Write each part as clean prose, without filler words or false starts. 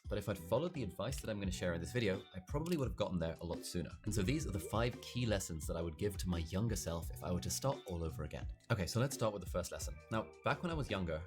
But if I'd followed the advice that I'm going to share in this video, I probably would have gotten there a lot sooner. And so these are the 5 key lessons that I would give to my younger self if I were to start all over again. Okay, so let's start with the first lesson. Now, back when I was younger,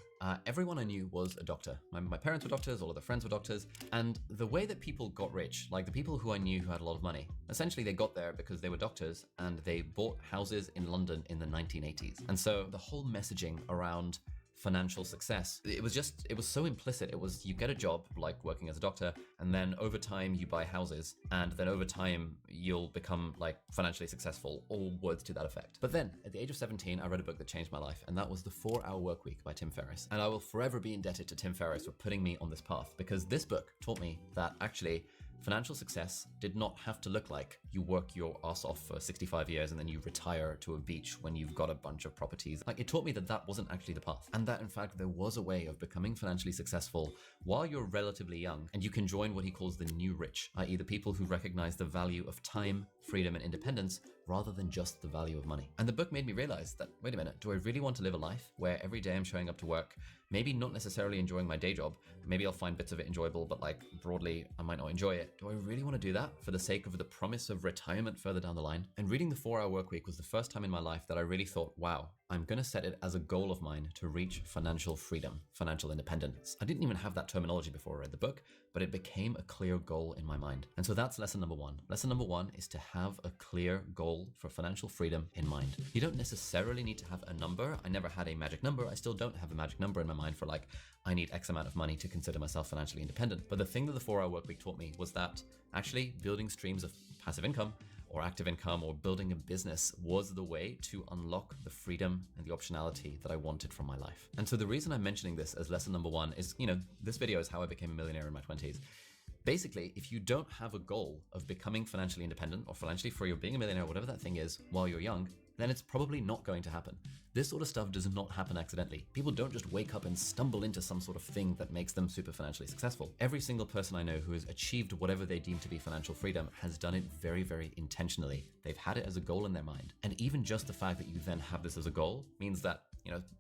everyone I knew was a doctor. My parents were doctors, all of their friends were doctors, and the way that people got rich, like the people who I knew who had a lot of money, essentially they got there because they were doctors and they bought houses in London in the 1980s. And so the whole messaging around financial success, it was so implicit. It was, you get a job like working as a doctor, and then over time you buy houses, and then over time you'll become like financially successful, or words to that effect. But then at the age of 17, I read a book that changed my life, and that was The 4-Hour Workweek by Tim Ferriss. And I will forever be indebted to Tim Ferriss for putting me on this path, because this book taught me that actually financial success did not have to look like you work your ass off for 65 years and then you retire to a beach when you've got a bunch of properties. Like, it taught me that that wasn't actually the path, and that in fact there was a way of becoming financially successful while you're relatively young, and you can join what he calls the new rich, i.e. the people who recognize the value of time, freedom, and independence rather than just the value of money. And the book made me realize that, wait a minute, do I really want to live a life where every day I'm showing up to work, maybe not necessarily enjoying my day job, maybe I'll find bits of it enjoyable, but like broadly I might not enjoy it. Do I really want to do that for the sake of the promise of retirement further down the line? And reading The 4-Hour Workweek was the first time in my life that I really thought, wow, I'm going to set it as a goal of mine to reach financial freedom, financial independence. I didn't even have that terminology before I read the book, but it became a clear goal in my mind. And so that's lesson number 1. Lesson number 1 is to have a clear goal for financial freedom in mind. You don't necessarily need to have a number. I never had a magic number. I still don't have a magic number in my mind for like, I need X amount of money to consider myself financially independent. But the thing that The 4-Hour Workweek taught me was that actually building streams of passive income or active income or building a business was the way to unlock the freedom and the optionality that I wanted from my life. And so the reason I'm mentioning this as lesson number 1 is, this video is how I became a millionaire in my 20s. Basically, if you don't have a goal of becoming financially independent or financially free or being a millionaire, whatever that thing is, while you're young, then it's probably not going to happen. This sort of stuff does not happen accidentally. People don't just wake up and stumble into some sort of thing that makes them super financially successful. Every single person I know who has achieved whatever they deem to be financial freedom has done it very, very intentionally. They've had it as a goal in their mind. And even just the fact that you then have this as a goal means that,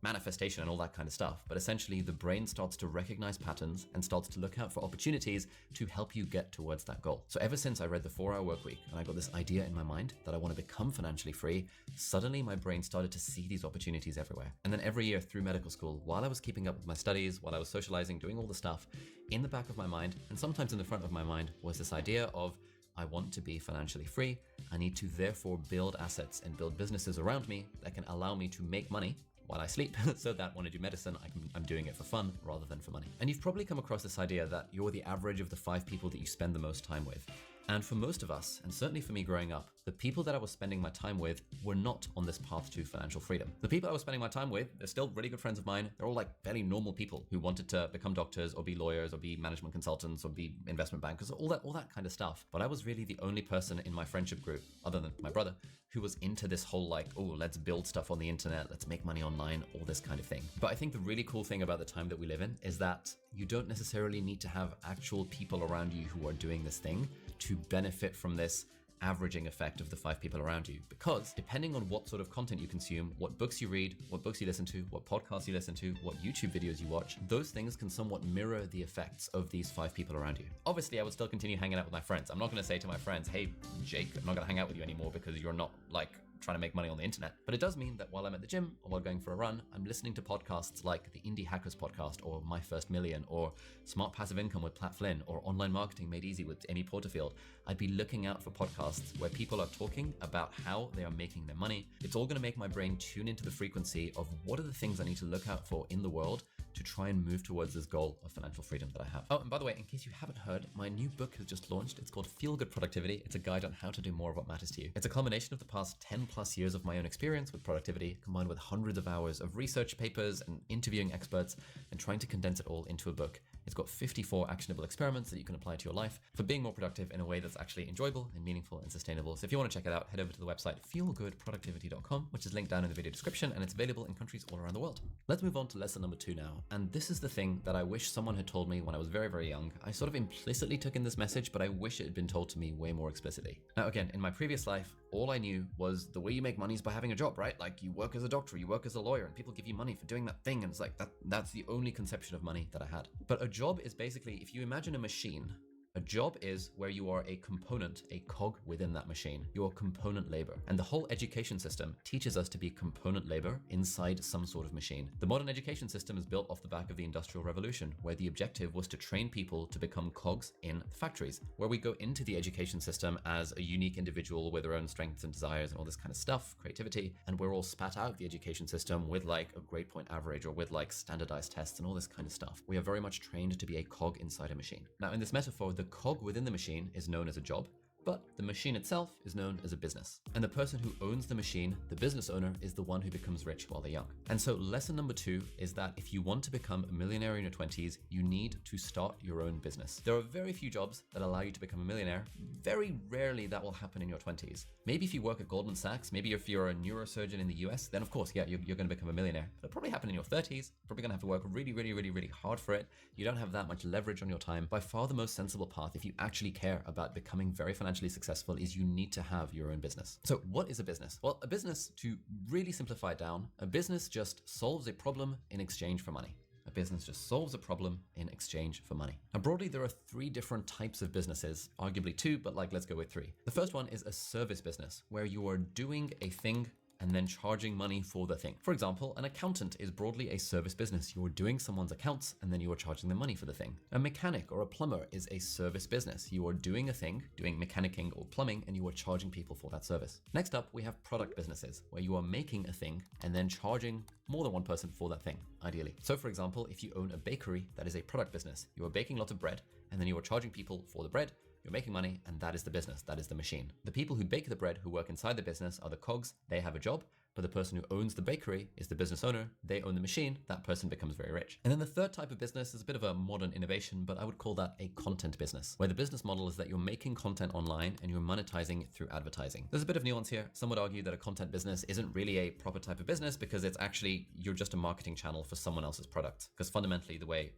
manifestation and all that kind of stuff. But essentially the brain starts to recognize patterns and starts to look out for opportunities to help you get towards that goal. So ever since I read The 4-Hour Workweek and I got this idea in my mind that I want to become financially free, suddenly my brain started to see these opportunities everywhere. And then every year through medical school, while I was keeping up with my studies, while I was socializing, doing all the stuff, in the back of my mind, and sometimes in the front of my mind, was this idea of, I want to be financially free. I need to therefore build assets and build businesses around me that can allow me to make money while I sleep, so that when I do medicine, I'm doing it for fun rather than for money. And you've probably come across this idea that you're the average of the 5 people that you spend the most time with. And for most of us, and certainly for me growing up, the people that I was spending my time with were not on this path to financial freedom. The people I was spending my time with, they're still really good friends of mine. They're all like fairly normal people who wanted to become doctors or be lawyers or be management consultants or be investment bankers, all that kind of stuff. But I was really the only person in my friendship group, other than my brother, who was into this whole like, oh, let's build stuff on the internet, let's make money online, all this kind of thing. But I think the really cool thing about the time that we live in is that you don't necessarily need to have actual people around you who are doing this thing to benefit from this averaging effect of the 5 people around you. Because depending on what sort of content you consume, what books you read, what books you listen to, what podcasts you listen to, what YouTube videos you watch, those things can somewhat mirror the effects of these 5 people around you. Obviously, I would still continue hanging out with my friends. I'm not going to say to my friends, hey, Jake, I'm not going to hang out with you anymore because you're not like trying to make money on the internet. But it does mean that while I'm at the gym or while going for a run, I'm listening to podcasts like the Indie Hackers podcast or My First Million or Smart Passive Income with Pat Flynn or Online Marketing Made Easy with Amy Porterfield. I'd be looking out for podcasts where people are talking about how they are making their money. It's all going to make my brain tune into the frequency of what are the things I need to look out for in the world to try and move towards this goal of financial freedom that I have. Oh, and by the way, in case you haven't heard, my new book has just launched. It's called Feel Good Productivity. It's a guide on how to do more of what matters to you. It's a culmination of the past 10 plus years of my own experience with productivity, combined with hundreds of hours of research papers and interviewing experts and trying to condense it all into a book. It's got 54 actionable experiments that you can apply to your life for being more productive in a way that's actually enjoyable and meaningful and sustainable. So if you want to check it out, head over to the website feelgoodproductivity.com, which is linked down in the video description, and it's available in countries all around the world. Let's move on to lesson number 2 now. And this is the thing that I wish someone had told me when I was very, very young. I sort of implicitly took in this message, but I wish it had been told to me way more explicitly. Now, again, in my previous life, all I knew was the way you make money is by having a job, right? Like you work as a doctor, you work as a lawyer, and people give you money for doing that thing. And it's like that's the only conception of money that I had. But a job is basically, if you imagine a machine, a job is where you are a component, a cog within that machine. You are component labor. And the whole education system teaches us to be component labor inside some sort of machine. The modern education system is built off the back of the Industrial Revolution, where the objective was to train people to become cogs in factories, where we go into the education system as a unique individual with our own strengths and desires and all this kind of stuff, creativity, and we're all spat out of the education system with like a grade point average or with like standardized tests and all this kind of stuff. We are very much trained to be a cog inside a machine. Now, in this metaphor, the cog within the machine is known as a job, but the machine itself is known as a business. And the person who owns the machine, the business owner, is the one who becomes rich while they're young. And so lesson number 2 is that if you want to become a millionaire in your 20s, you need to start your own business. There are very few jobs that allow you to become a millionaire. Very rarely that will happen in your 20s. Maybe if you work at Goldman Sachs, maybe if you're a neurosurgeon in the US, then of course, yeah, you're going to become a millionaire. It'll probably happen in your 30s. Probably going to have to work really hard for it. You don't have that much leverage on your time. By far the most sensible path, if you actually care about becoming very financially successful, is you need to have your own business. So what is a business? Well, a business, to really simplify it down, a business just solves a problem in exchange for money. A business just solves a problem in exchange for money. Now, broadly, there are 3 different types of businesses, arguably 2, but like, let's go with 3. The first one is a service business, where you are doing a thing and then charging money for the thing. For example, an accountant is broadly a service business. You are doing someone's accounts and then you are charging them money for the thing. A mechanic or a plumber is a service business. You are doing a thing, doing mechanicking or plumbing, and you are charging people for that service. Next up, we have product businesses, where you are making a thing and then charging more than one person for that thing, ideally. So for example, if you own a bakery, that is a product business. You are baking lots of bread and then you are charging people for the bread. You're making money, and that is the business, that is the machine. The people who bake the bread, who work inside the business, are the cogs. They have a job, but the person who owns the bakery is the business owner. They own the machine. That person becomes very rich. And then the third type of business is a bit of a modern innovation, but I would call that a content business, where the business model is that you're making content online and you're monetizing it through advertising. There's a bit of nuance here. Some would argue that a content business isn't really a proper type of business because it's actually, you're just a marketing channel for someone else's product. Because fundamentally, the way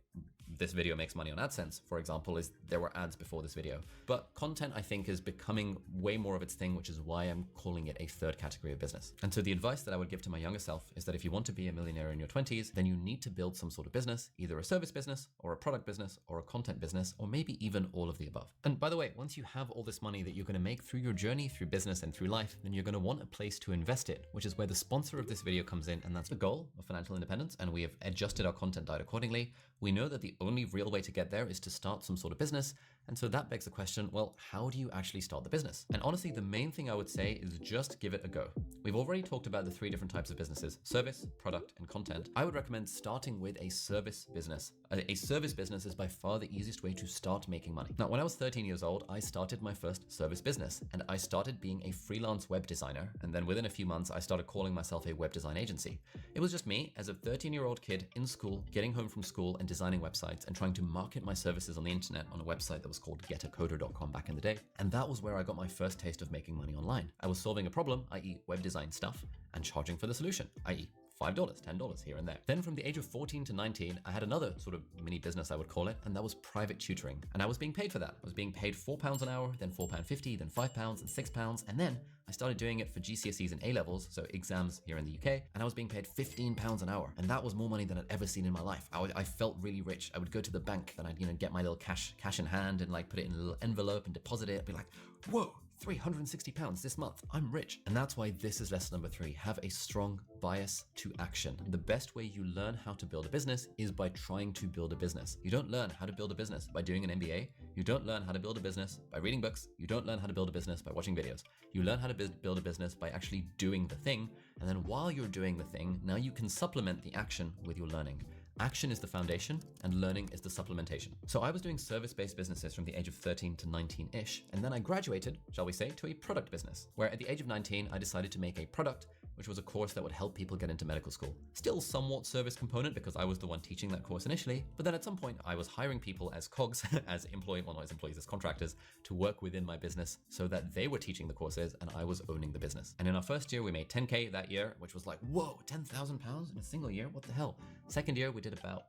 this video makes money on AdSense, for example, is there were ads before this video. But content, I think, is becoming way more of its thing, which is why I'm calling it a third category of business. And so the advice that I would give to my younger self is that if you want to be a millionaire in your 20s, then you need to build some sort of business, either a service business or a product business or a content business, or maybe even all of the above. And by the way, once you have all this money that you're going to make through your journey, through business and through life, then you're going to want a place to invest it, which is where the sponsor of this video comes in. And that's the goal of financial independence. And we have adjusted our content diet accordingly. We know that the only real way to get there is to start some sort of business. And so that begs the question, well, how do you actually start the business? And honestly, the main thing I would say is just give it a go. We've already talked about the 3 different types of businesses: service, product, and content. I would recommend starting with a service business. A service business is by far the easiest way to start making money. Now, when I was 13 years old, I started my first service business, and I started being a freelance web designer. And then within a few months, I started calling myself a web design agency. It was just me as a 13-year-old kid in school, getting home from school and designing websites and trying to market my services on the internet on a website that was called getacoder.com back in the day. And that was where I got my first taste of making money online. I was solving a problem, i.e. web design stuff, and charging for the solution, i.e. $5, $10 here and there. Then from the age of 14 to 19, I had another sort of mini business, I would call it, and that was private tutoring. And I was being paid for that. I was being paid £4 an hour, then £4.50, then £5 and £6. And then I started doing it for GCSEs and A-levels, so exams here in the UK, and I was being paid £15 an hour. And that was more money than I'd ever seen in my life. I felt really rich. I would go to the bank and I'd, get my little cash in hand and like put it in a little envelope and deposit it. I'd be like, whoa, £360 this month. I'm rich. And that's why this is lesson number 3. Have a strong bias to action. The best way you learn how to build a business is by trying to build a business. You don't learn how to build a business by doing an MBA. You don't learn how to build a business by reading books. You don't learn how to build a business by watching videos. You learn how to build a business by actually doing the thing. And then while you're doing the thing, now you can supplement the action with your learning. Action is the foundation and learning is the supplementation. So I was doing service-based businesses from the age of 13 to 19-ish, and then I graduated, shall we say, to a product business, where at the age of 19, I decided to make a product, which was a course that would help people get into medical school. Still somewhat service component because I was the one teaching that course initially, but then at some point I was hiring people as cogs, as employees, as contractors, to work within my business so that they were teaching the courses and I was owning the business. And in our first year, we made 10K that year, which was like, whoa, £10,000 in a single year? What the hell? Second year, we did about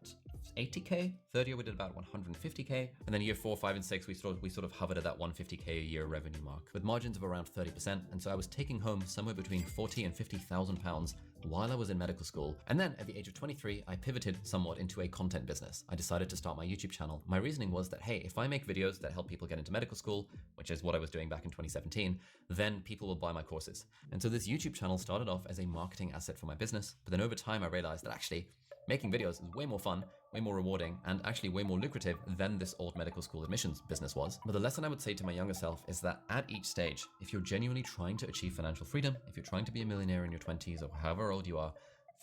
80K. Third year we did about 150K, and then year 4, 5, and 6 we sort of hovered at that 150K a year revenue mark with margins of around 30%. And so I was taking home somewhere between 40 and 50,000 pounds while I was in medical school. And then at the age of 23, I pivoted somewhat into a content business. I decided to start my YouTube channel. My reasoning was that, hey, if I make videos that help people get into medical school, which is what I was doing back in 2017, then people will buy my courses. And so this YouTube channel started off as a marketing asset for my business. But then over time, I realized that actually making videos is way more fun, way more rewarding, and actually way more lucrative than this old medical school admissions business was. But the lesson I would say to my younger self is that at each stage, if you're genuinely trying to achieve financial freedom, if you're trying to be a millionaire in your 20s or however old you are,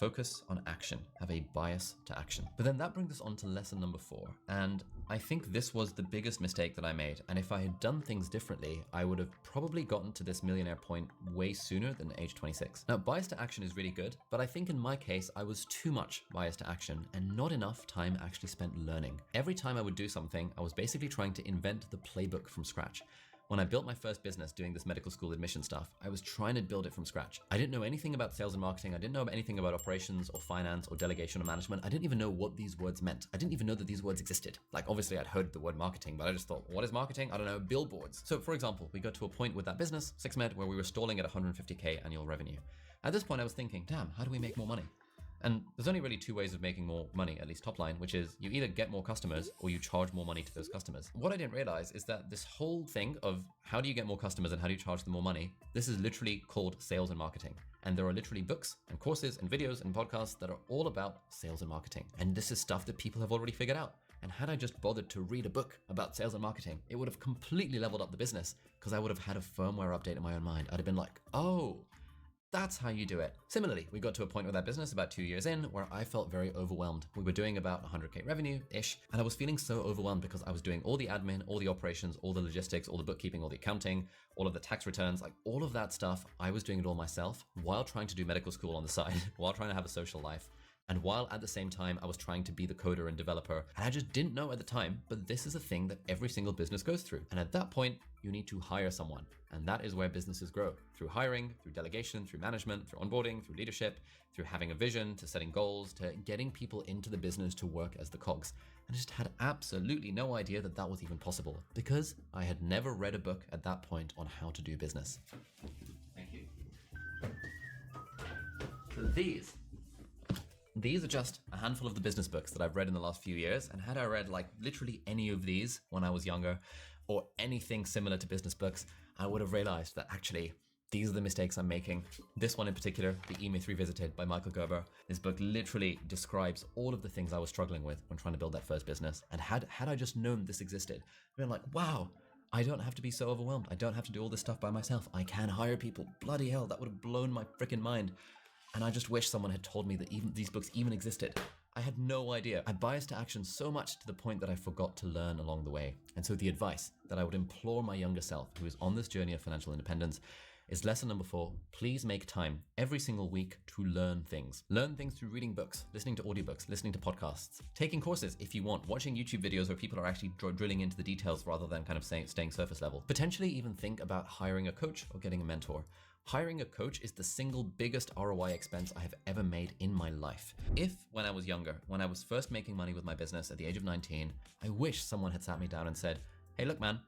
focus on action, have a bias to action. But then that brings us on to lesson number 4. And I think this was the biggest mistake that I made. And if I had done things differently, I would have probably gotten to this millionaire point way sooner than age 26. Now, bias to action is really good, but I think in my case, I was too much bias to action and not enough time actually spent learning. Every time I would do something, I was basically trying to invent the playbook from scratch. When I built my first business doing this medical school admission stuff, I was trying to build it from scratch. I didn't know anything about sales and marketing. I didn't know anything about operations or finance or delegation or management. I didn't even know what these words meant. I didn't even know that these words existed. Like, obviously I'd heard the word marketing, but I just thought, what is marketing? I don't know, billboards. So for example, we got to a point with that business, 6med, where we were stalling at 150K annual revenue. At this point I was thinking, damn, how do we make more money? And there's only really 2 ways of making more money, at least top line, which is you either get more customers or you charge more money to those customers. What I didn't realize is that this whole thing of how do you get more customers and how do you charge them more money, this is literally called sales and marketing. And there are literally books and courses and videos and podcasts that are all about sales and marketing. And this is stuff that people have already figured out. And had I just bothered to read a book about sales and marketing, it would have completely leveled up the business because I would have had a firmware update in my own mind. I'd have been like, oh, that's how you do it. Similarly, we got to a point with that business about 2 years in where I felt very overwhelmed. We were doing about 100K revenue-ish, and I was feeling so overwhelmed because I was doing all the admin, all the operations, all the logistics, all the bookkeeping, all the accounting, all of the tax returns, like all of that stuff. I was doing it all myself while trying to do medical school on the side, while trying to have a social life. And while at the same time, I was trying to be the coder and developer, and I just didn't know at the time, but this is a thing that every single business goes through. And at that point, you need to hire someone. And that is where businesses grow, through hiring, through delegation, through management, through onboarding, through leadership, through having a vision, to setting goals, to getting people into the business to work as the cogs. And I just had absolutely no idea that that was even possible because I had never read a book at that point on how to do business. Thank you. So these are just a handful of the business books that I've read in the last few years. And had I read like literally any of these when I was younger or anything similar to business books, I would have realized that actually these are the mistakes I'm making. This one in particular, The E-Myth Revisited by Michael Gerber. This book literally describes all of the things I was struggling with when trying to build that first business. And had I just known this existed, I'd been like, wow, I don't have to be so overwhelmed. I don't have to do all this stuff by myself. I can hire people. Bloody hell, that would have blown my freaking mind. And I just wish someone had told me that even these books even existed. I had no idea. I biased to action so much to the point that I forgot to learn along the way. And so the advice that I would implore my younger self who is on this journey of financial independence is lesson number 4. Please make time every single week to learn things. Learn things through reading books, listening to audiobooks, listening to podcasts, taking courses if you want, watching YouTube videos where people are actually drilling into the details rather than kind of staying surface level. Potentially even think about hiring a coach or getting a mentor. Hiring a coach is the single biggest ROI expense I have ever made in my life. If, when I was younger, when I was first making money with my business at the age of 19, I wish someone had sat me down and said, hey, look, man,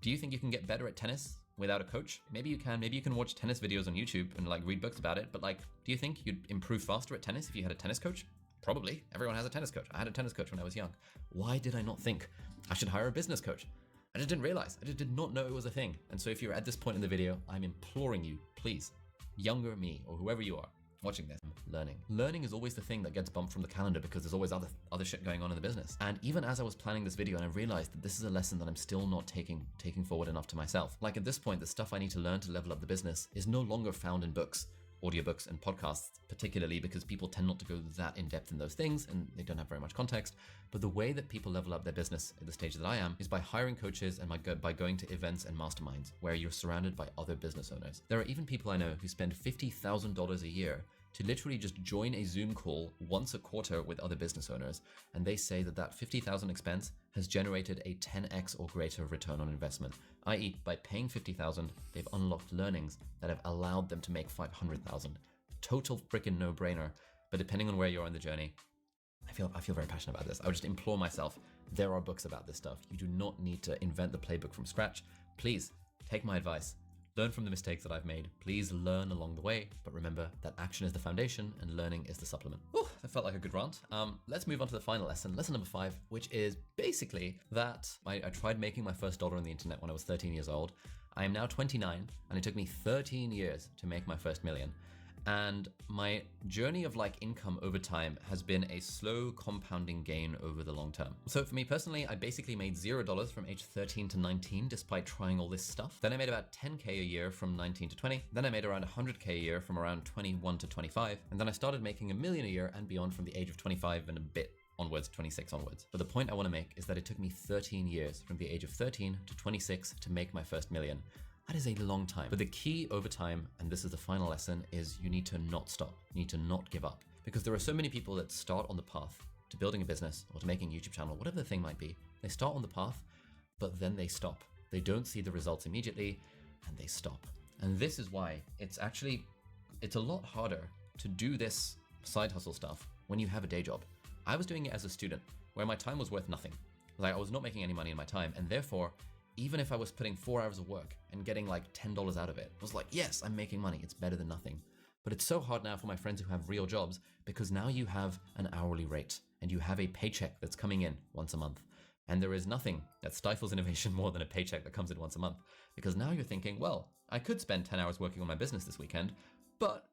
do you think you can get better at tennis without a coach? Maybe you can watch tennis videos on YouTube and like read books about it, but like, do you think you'd improve faster at tennis if you had a tennis coach? Probably. Everyone has a tennis coach. I had a tennis coach when I was young. Why did I not think I should hire a business coach? I just didn't realize. I just did not know it was a thing. And so if you're at this point in the video, I'm imploring you, please, younger me or whoever you are watching this, learning. Learning is always the thing that gets bumped from the calendar because there's always other shit going on in the business. And even as I was planning this video and I realized that this is a lesson that I'm still not taking forward enough to myself. Like at this point, the stuff I need to learn to level up the business is no longer found in books, audiobooks and podcasts, particularly because people tend not to go that in depth in those things and they don't have very much context. But the way that people level up their business at the stage that I am is by hiring coaches and by going to events and masterminds where you're surrounded by other business owners. There are even people I know who spend $50,000 a year to literally just join a Zoom call once a quarter with other business owners. And they say that that $50,000 expense has generated a 10x or greater return on investment, i.e. by paying $50,000, they've unlocked learnings that have allowed them to make $500,000. Total freaking no-brainer, but depending on where you are in the journey, I feel very passionate about this. I would just implore myself, there are books about this stuff. You do not need to invent the playbook from scratch. Please take my advice. Learn from the mistakes that I've made. Please learn along the way, but remember that action is the foundation and learning is the supplement. Whew, that felt like a good rant. Let's move on to the final lesson, lesson number 5, which is basically that I tried making my first dollar on the internet when I was 13 years old. I am now 29, and it took me 13 years to make my first million. And my journey of like income over time has been a slow compounding gain over the long term. So for me personally, I basically made $0 from age 13 to 19 despite trying all this stuff. Then I made about 10K a year from 19 to 20. Then I made around 100K a year from around 21 to 25. And then I started making $1 million a year and beyond from the age of 25 and a bit onwards, 26 onwards. But the point I want to make is that it took me 13 years from the age of 13 to 26 to make my first million. That is a long time. But the key over time, and this is the final lesson, is you need to not stop. You need to not give up. Because there are so many people that start on the path to building a business or to making a YouTube channel, whatever the thing might be. They start on the path, but then they stop. They don't see the results immediately and they stop. And this is why it's a lot harder to do this side hustle stuff when you have a day job. I was doing it as a student where my time was worth nothing. Like I was not making any money in my time, and therefore, even if I was putting 4 hours of work and getting like $10 out of it, I was like, yes, I'm making money. It's better than nothing. But it's so hard now for my friends who have real jobs because now you have an hourly rate and you have a paycheck that's coming in once a month. And there is nothing that stifles innovation more than a paycheck that comes in once a month. Because now you're thinking, well, I could spend 10 hours working on my business this weekend, but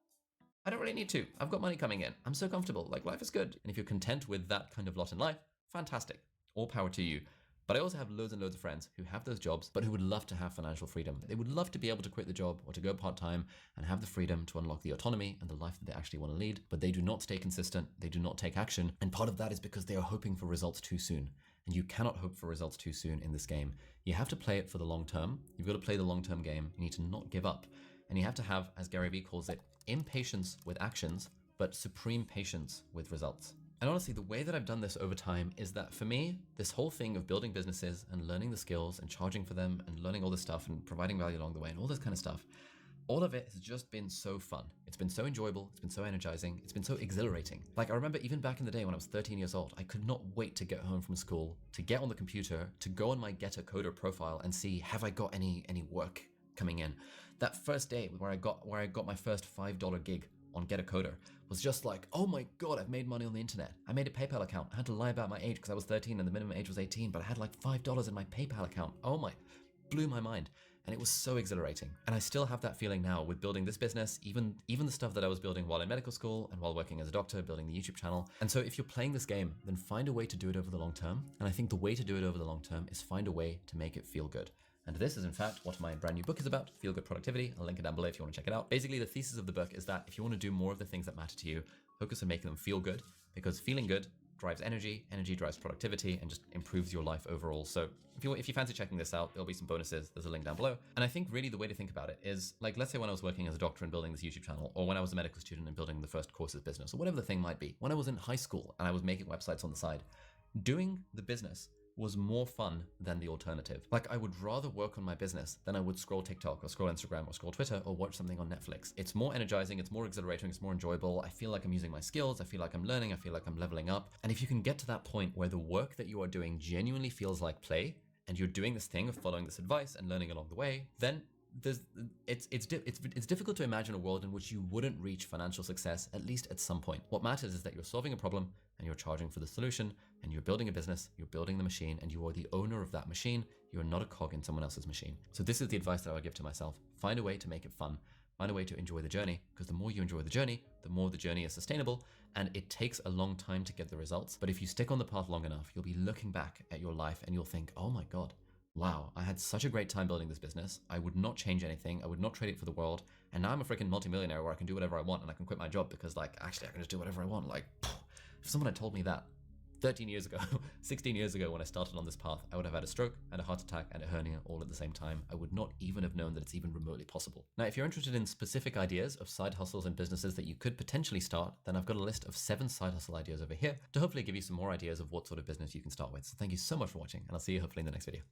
I don't really need to. I've got money coming in. I'm so comfortable. Like life is good. And if you're content with that kind of lot in life, fantastic. All power to you. But I also have loads and loads of friends who have those jobs, but who would love to have financial freedom. They would love to be able to quit the job or to go part-time and have the freedom to unlock the autonomy and the life that they actually want to lead, but they do not stay consistent. They do not take action. And part of that is because they are hoping for results too soon. And you cannot hope for results too soon in this game. You have to play it for the long term. You've got to play the long-term game. You need to not give up. And you have to have, as Gary Vee calls it, impatience with actions, but supreme patience with results. And honestly, the way that I've done this over time is that for me, this whole thing of building businesses and learning the skills and charging for them and learning all this stuff and providing value along the way and all this kind of stuff, all of it has just been so fun. It's been so enjoyable. It's been so energizing. It's been so exhilarating. Like I remember even back in the day when I was 13 years old, I could not wait to get home from school, to get on the computer, to go on my Get a Coder profile and see, have I got any work coming in? That first day where I got my first $5 gig on Get a Coder was just like, oh my God, I've made money on the internet. I made a PayPal account. I had to lie about my age because I was 13 and the minimum age was 18, but I had like $5 in my PayPal account. Blew my mind. And it was so exhilarating. And I still have that feeling now with building this business, even the stuff that I was building while in medical school and while working as a doctor, building the YouTube channel. And so if you're playing this game, then find a way to do it over the long term. And I think the way to do it over the long term is find a way to make it feel good. And this is in fact what my brand new book is about, Feel Good Productivity. I'll link it down below if you want to check it out. Basically, the thesis of the book is that if you want to do more of the things that matter to you, focus on making them feel good, because feeling good drives energy, energy drives productivity, and just improves your life overall. So if you fancy checking this out, there'll be some bonuses. There's a link down below. And I think really the way to think about it is, like, let's say when I was working as a doctor and building this YouTube channel, or when I was a medical student and building the first courses business, or whatever the thing might be. When I was in high school and I was making websites on the side, doing the business was more fun than the alternative. Like I would rather work on my business than I would scroll TikTok or scroll Instagram or scroll Twitter or watch something on Netflix. It's more energizing, it's more exhilarating, it's more enjoyable. I feel like I'm using my skills, I feel like I'm learning, I feel like I'm leveling up. And if you can get to that point where the work that you are doing genuinely feels like play, and you're doing this thing of following this advice and learning along the way, then it's difficult to imagine a world in which you wouldn't reach financial success, at least at some point. What matters is that you're solving a problem and you're charging for the solution, and you're building a business, you're building the machine, and you are the owner of that machine. You're not a cog in someone else's machine. So this is the advice that I would give to myself. Find a way to make it fun. Find a way to enjoy the journey, because the more you enjoy the journey, the more the journey is sustainable, and it takes a long time to get the results. But if you stick on the path long enough, you'll be looking back at your life and you'll think, oh my God, wow, I had such a great time building this business. I would not change anything. I would not trade it for the world. And now I'm a freaking multimillionaire where I can do whatever I want and I can quit my job because, like, actually I can just do whatever I want. Like, if someone had told me that 13 years ago, 16 years ago when I started on this path, I would have had a stroke and a heart attack and a hernia all at the same time. I would not even have known that it's even remotely possible. Now, if you're interested in specific ideas of side hustles and businesses that you could potentially start, then I've got a list of 7 side hustle ideas over here to hopefully give you some more ideas of what sort of business you can start with. So thank you so much for watching, and I'll see you hopefully in the next video.